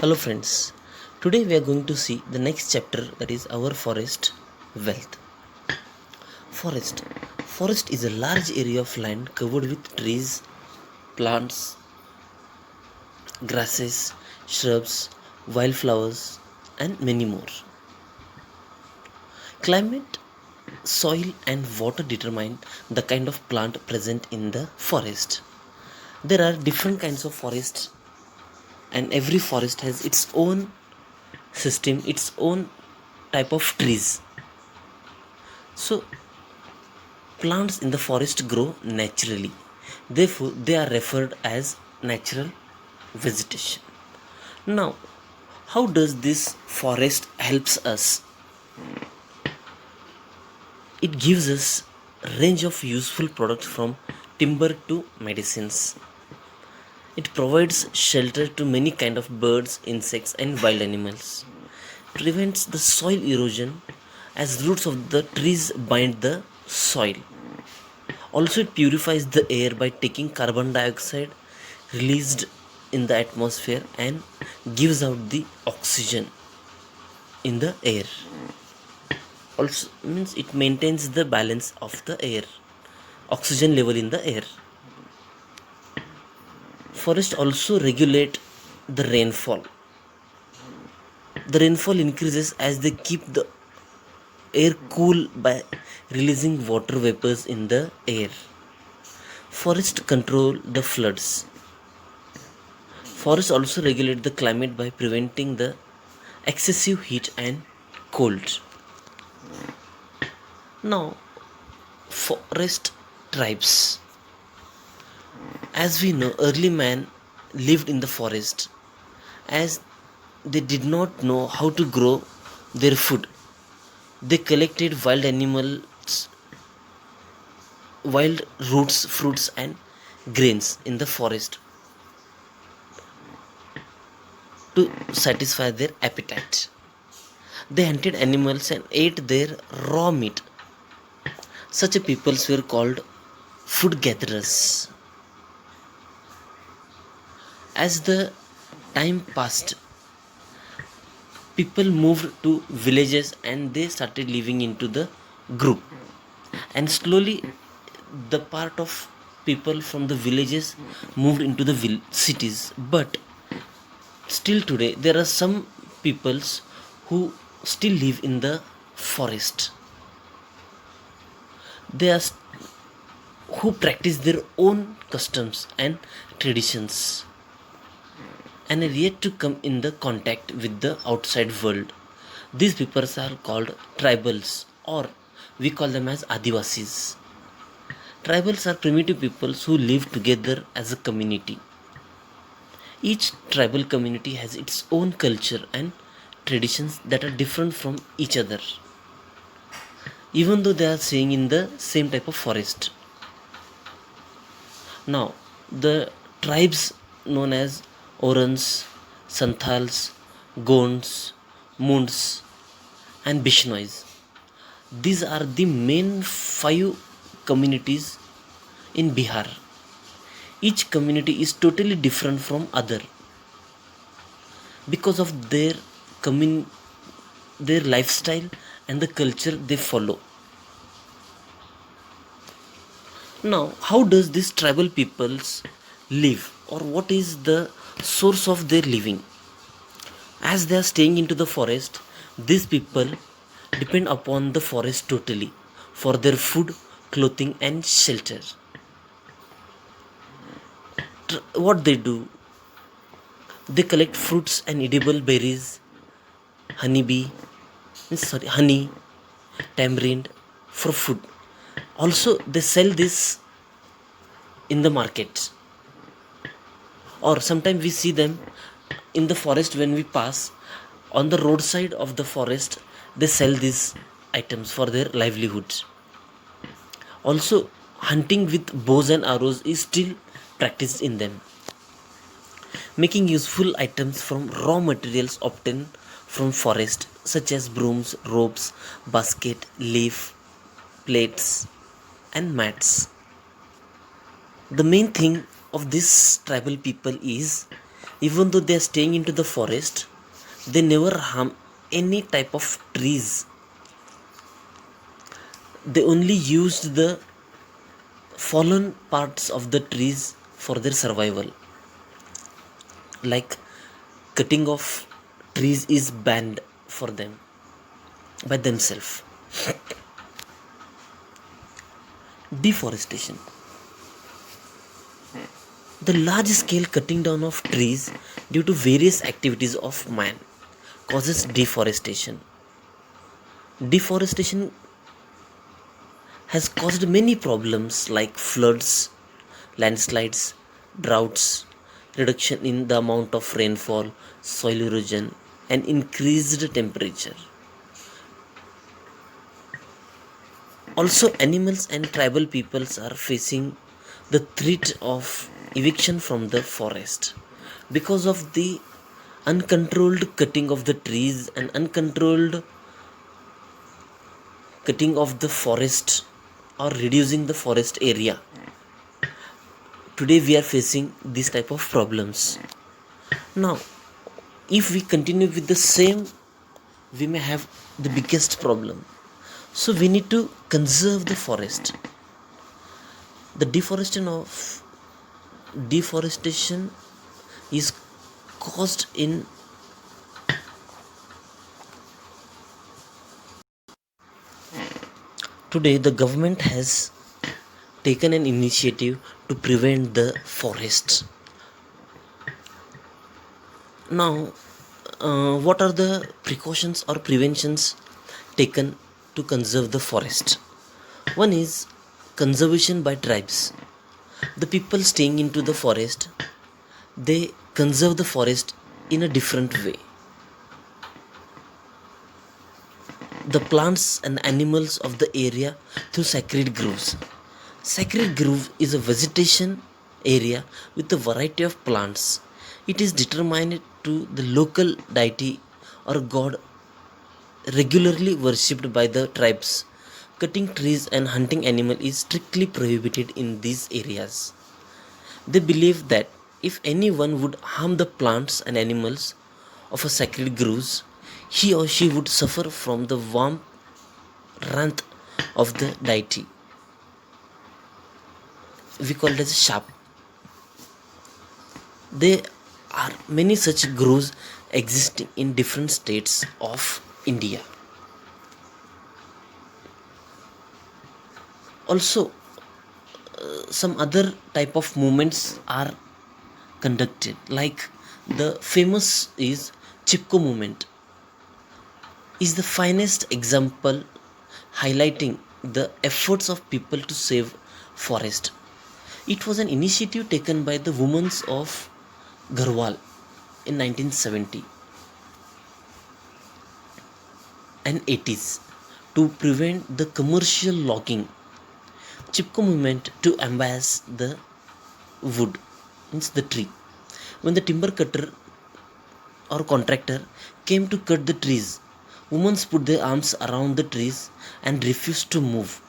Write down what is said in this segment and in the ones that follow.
Hello friends, today we are going to see the next chapter, that is our forest wealth. Forest. Forest is a large area of land covered with trees, plants, grasses, shrubs, wildflowers and many more. Climate, soil and water determine the kind of plant present in the forest. There are different kinds of forests and every forest has its own system, its own type of trees. So plants in the forest grow naturally, therefore they are referred as natural vegetation. Now, how does this forest helps us? It gives us a range of useful products from timber to medicines. It provides shelter to many kind of birds, insects and wild animals. Prevents the soil erosion as roots of the trees bind the soil. Also, it purifies the air by taking carbon dioxide released in the atmosphere and gives out the oxygen in the air. Also means it maintains the balance of the air, oxygen level in the air. Forests also regulate the rainfall. The rainfall increases as they keep the air cool by releasing water vapors in the air. Forests control the floods. Forests also regulate the climate by preventing the excessive heat and cold. Now, forest tribes. As we know, early man lived in the forest as they did not know how to grow their food. They collected wild animals, wild roots, fruits, and grains in the forest to satisfy their appetite. They hunted animals and ate their raw meat. Such a peoples were called food gatherers. As the time passed, people moved to villages and they started living into the group. And slowly, the part of people from the villages moved into the cities. But still today, there are some peoples who still live in the forest. They are who practice their own customs and traditions and are yet to come in the contact with the outside world. These peoples are called tribals, or we call them as Adivasis. Tribals are primitive peoples who live together as a community. Each tribal community has its own culture and traditions that are different from each other, even though they are staying in the same type of forest. Now, the tribes known as Orans, Santhals, Gonds, Munds, and Bishnois. These are the main five communities in Bihar. Each community is totally different from other because of their lifestyle and the culture they follow. Now, how does these tribal peoples live, or what is the source of their living? As they are staying into the forest, these people depend upon the forest totally for their food, clothing, and shelter. What they do? They collect fruits and edible berries, honeybee, honey, tamarind for food. Also, they sell this in the market, or sometimes we see them in the forest when we pass on the roadside of the forest. They sell these items for their livelihoods. Also, hunting with bows and arrows is still practiced in them. Making useful items from raw materials obtained from forest, such as brooms, ropes, basket, leaf, plates, and mats. The main thing of this tribal people is Even though they are staying into the forest, they never harm any type of trees. They only used the fallen parts of the trees for their survival. Like cutting off trees is banned for them by themselves. Deforestation. The large scale cutting down of trees due to various activities of man causes deforestation. Deforestation has caused many problems like floods, landslides, droughts, reduction in the amount of rainfall, soil erosion, and increased temperature. Also, animals and tribal peoples are facing the threat of eviction from the forest because of the uncontrolled cutting of the trees and uncontrolled cutting of the forest or reducing the forest area. Today we are facing these type of problems. Now, if we continue with the same, we may have the biggest problem. So we need to conserve the forest. The deforestation is caused in today. The government has taken an initiative to prevent the forests. Now, what are the precautions or preventions taken to conserve the forest? One is conservation by tribes. The people staying into the forest, they conserve the forest in a different way. The plants and animals of the area through sacred groves. Sacred grove is a vegetation area with a variety of plants. It is determined to the local deity or god regularly worshipped by the tribes. Cutting trees and hunting animal is strictly prohibited in these areas. They believe that if anyone would harm the plants and animals of a sacred groves, he or she would suffer from the warm wrath of the deity. We call it as sharp. There are many such groves existing in different states of India. Also, some other type of movements are conducted, like the famous is Chipko movement is the finest example highlighting the efforts of people to save forest. It was an initiative taken by the women of Garhwal in 1970 and 80s to prevent the commercial logging. Chipko movement to amass the wood, means the tree. When the timber cutter or contractor came to cut the trees, women put their arms around the trees and refused to move.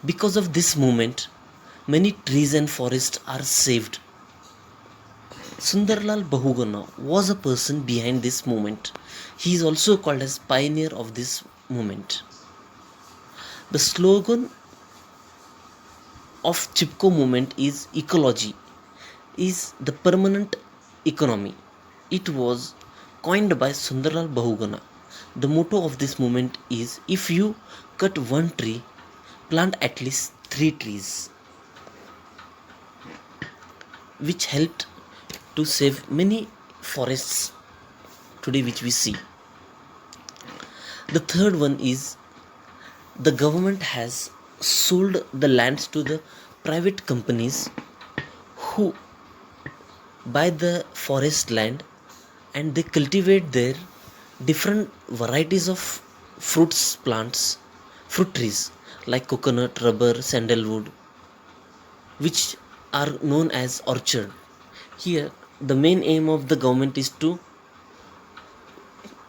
Because of this movement, many trees and forests are saved. Sundarlal Bahuguna was a person behind this movement. He is also called as pioneer of this movement. The slogan of Chipko movement is ecology is the permanent economy. It was coined by Sundarlal Bahuguna. The motto of this movement is if you cut one tree, plant at least 3 trees, which helped to save many forests today which we see. The third one is the government has sold the lands to the private companies who buy the forest land and they cultivate their different varieties of fruits plants, fruit trees like coconut, rubber, sandalwood, which are known as orchard. Here the main aim of the government is to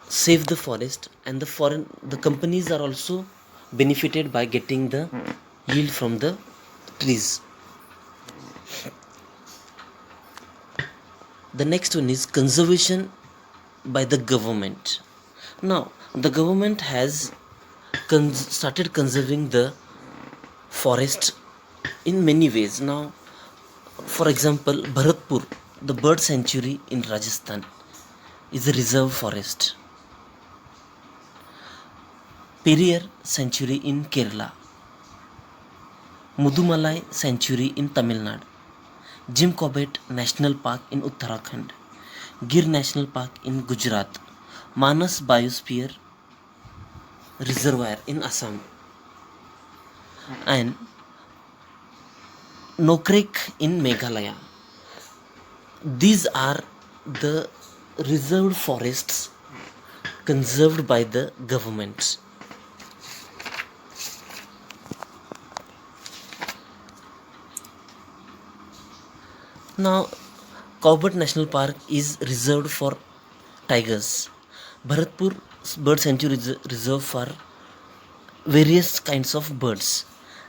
save the forest, and the companies are also benefited by getting the yield from the trees. The next one is conservation by the government. Now, the government has started conserving the forest in many ways. Now, for example, Bharatpur, the bird sanctuary in Rajasthan, is a reserve forest. Periyar sanctuary in Kerala, Mudumalai sanctuary in Tamil Nadu, Jim Corbett National Park in Uttarakhand, Gir National Park in Gujarat, Manas Biosphere Reservoir in Assam, and Nokrek in Meghalaya. These are the reserved forests conserved by the government. Now, Corbett National Park is reserved for tigers. Bharatpur Bird Sanctuary is reserved for various kinds of birds,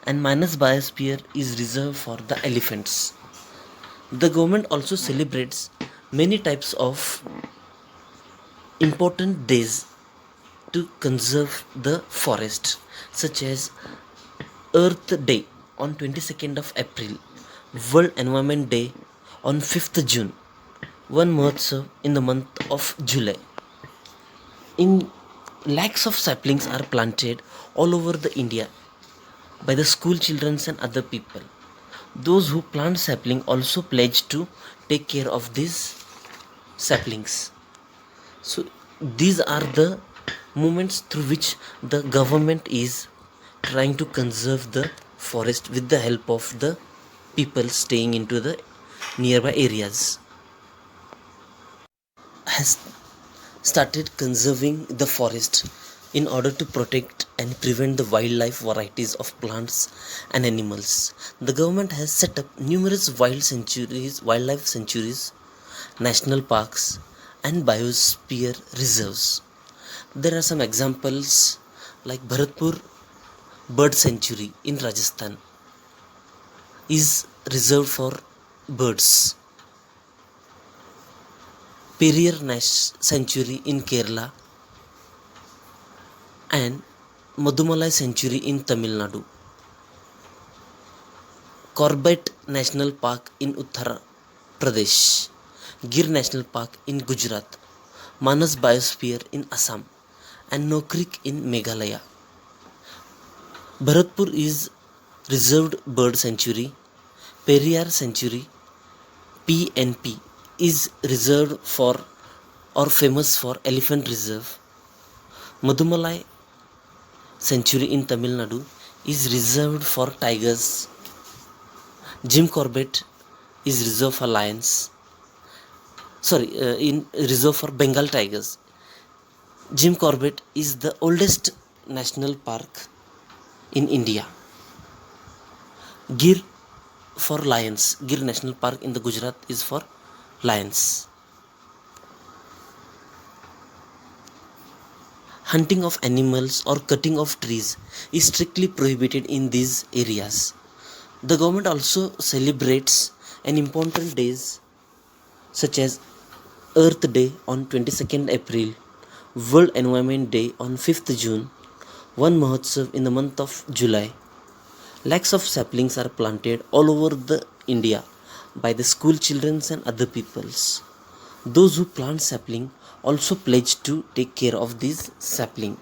and Manas Biosphere is reserved for the elephants. The government also celebrates many types of important days to conserve the forest, such as Earth Day on 22nd of April, World Environment Day on 5th June, one Mahotsav in the month of July. In lakhs of saplings are planted all over the India by the school children and other people. Those who plant sapling also pledge to take care of these saplings. So these are the movements through which the government is trying to conserve the forest with the help of the people staying into the nearby areas. Has started conserving the forest in order to protect and prevent the wildlife varieties of plants and animals. The government has set up numerous wildlife sanctuaries, national parks, and biosphere reserves. There are some examples like Bharatpur Bird Sanctuary in Rajasthan is reserved for birds. Periyar Sanctuary in Kerala and Mudumalai Sanctuary in Tamil Nadu. Corbett National Park in Uttar Pradesh. Gir National Park in Gujarat. Manas Biosphere in Assam and Nokrek in Meghalaya. Bharatpur is Reserved Bird Sanctuary. Periyar Sanctuary PNP is reserved for or famous for Elephant Reserve. Mudumalai Sanctuary in Tamil Nadu is reserved for tigers. Jim Corbett is reserved for lions. In reserve for Bengal tigers. Jim Corbett is the oldest national park in India. Gir for lions. Gir National Park in the Gujarat is for lions. Hunting of animals or cutting of trees is strictly prohibited in these areas. The government also celebrates an important days such as Earth Day on 22nd April, World Environment Day on 5th June, one Mahotsav in the month of July. Lakhs of saplings are planted all over the India by the school children and other peoples. Those who plant sapling also pledge to take care of these sapling.